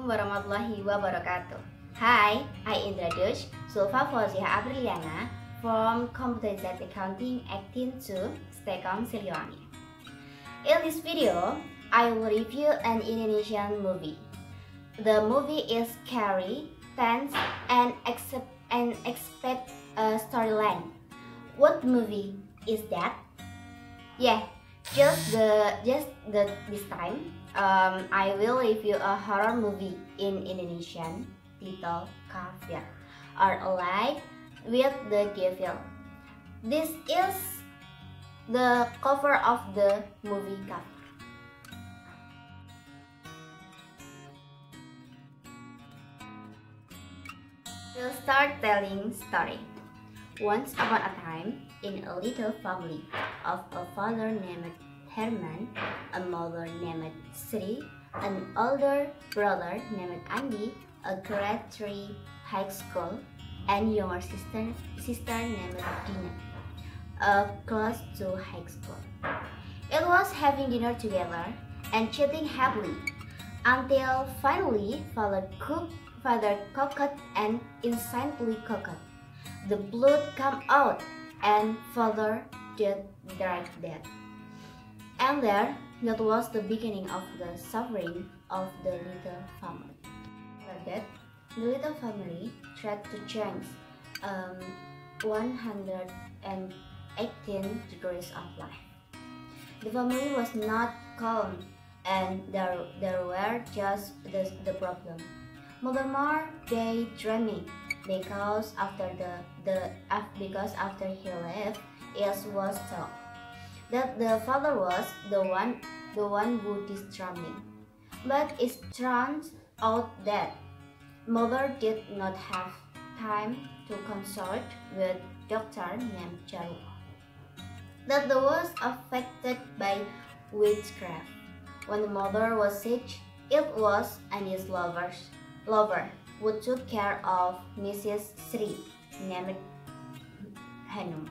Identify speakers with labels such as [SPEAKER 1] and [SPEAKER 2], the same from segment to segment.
[SPEAKER 1] Assalamualaikum warahmatullahi wabarakatuh. Hi, I introduce Zulfa Fauziah Apriliana from Computer Accounting 18.2 STEKOM Siliwangi. In this video, I will review an Indonesian movie. The movie is scary, tense, and expect a storyline. What movie is that? Yeah, this time, I will review a horror movie in Indonesian titled KAFIR, or Alive with the Devil. This is the cover of the movie KAFIR. We'll start telling story. Once upon a time, in a little family of a father named Herman, a mother named Sri, an older brother named Andi, a grade 3 high school, and younger sister named Dina, close to high school. It was having dinner together and chatting happily until finally father cooked and instantly cooked. The blood came out and father died dead. And there, that was the beginning of the suffering of the little family. After that, the little family tried to change 118 degrees of life. The family was not calm, and there were just the problem. More daydreaming because after he left, it was thought that the father was the one who is dreaming. But it turns out that mother did not have time to consult with doctor named Jaru, that was affected by witchcraft. When the mother was sick, it was Andi's lover who took care of Mrs. Sri, named Hanum.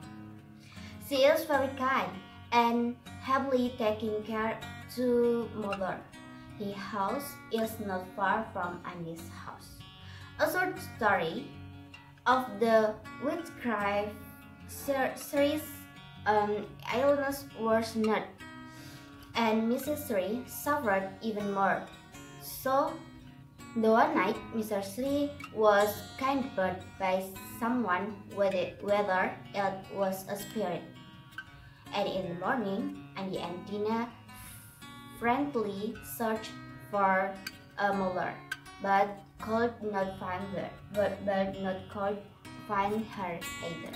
[SPEAKER 1] She is very kind and happily taking care to mother. His house is not far from Andi's house. A short story of the witchcraft series illness was not, and Mrs. Sri suffered even more. So, the one night, Mr. Sri was kindled by someone, whether it was a spirit. And in the morning, Andi and Dina frantically searched for a mother, but could not find her. Either.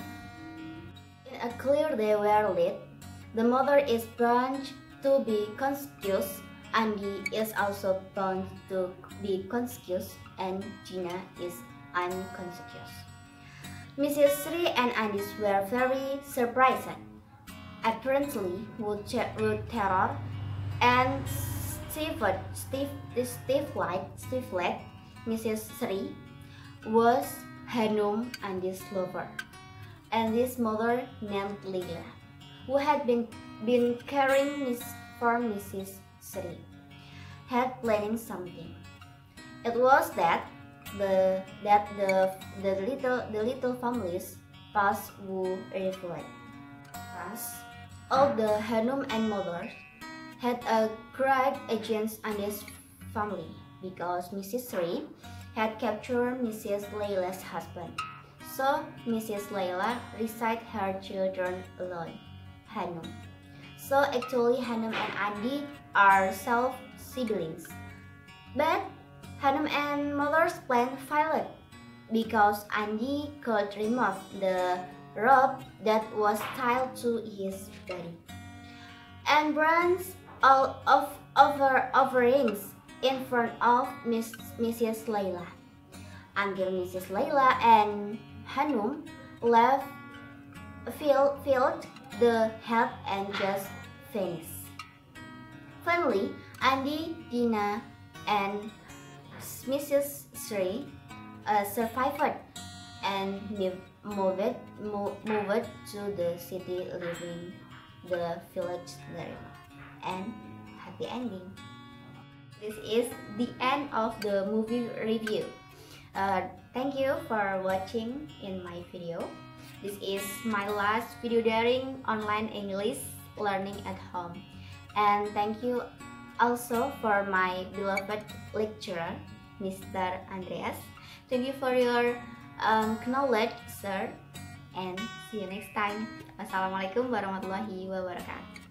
[SPEAKER 1] In a clear day were lit, the mother is bound to be conscious. Andi is also bound to be conscious, and Dina is unconscious. Mrs. Sri and Andi were very surprised. Apparently, with terror and stiff-legged Mrs. Sri was Hanum Andi's lover, and this mother named Leila, who had been caring for Mrs. Sri, had planning something. It was that the little families past who reflect. Thus, all the Hanum and mothers had a grudge against Andi's family because Mrs. Sri had captured Mrs. Leila's husband. So Mrs. Leila raised her children alone, Hanum. So actually Hanum and Andi are self-siblings. But Hanum and mother's plan failed because Andi could remove the rope that was tied to his body and burns all of offerings in front of Mrs. Leila until Mrs. Leila and Hanum filled the head and just vanished. Finally, Andi, Dina, and Mrs. Sri survived and moved to the city, leaving the village there. And happy ending. This is the end of the movie review. Thank you for watching in my video. This is my last video daring online English learning at home. And thank you also for my beloved lecturer, Mr. Andreas. Thank you for your knowledge, sir. And see you next time. Wassalamualaikum warahmatullahi wabarakatuh.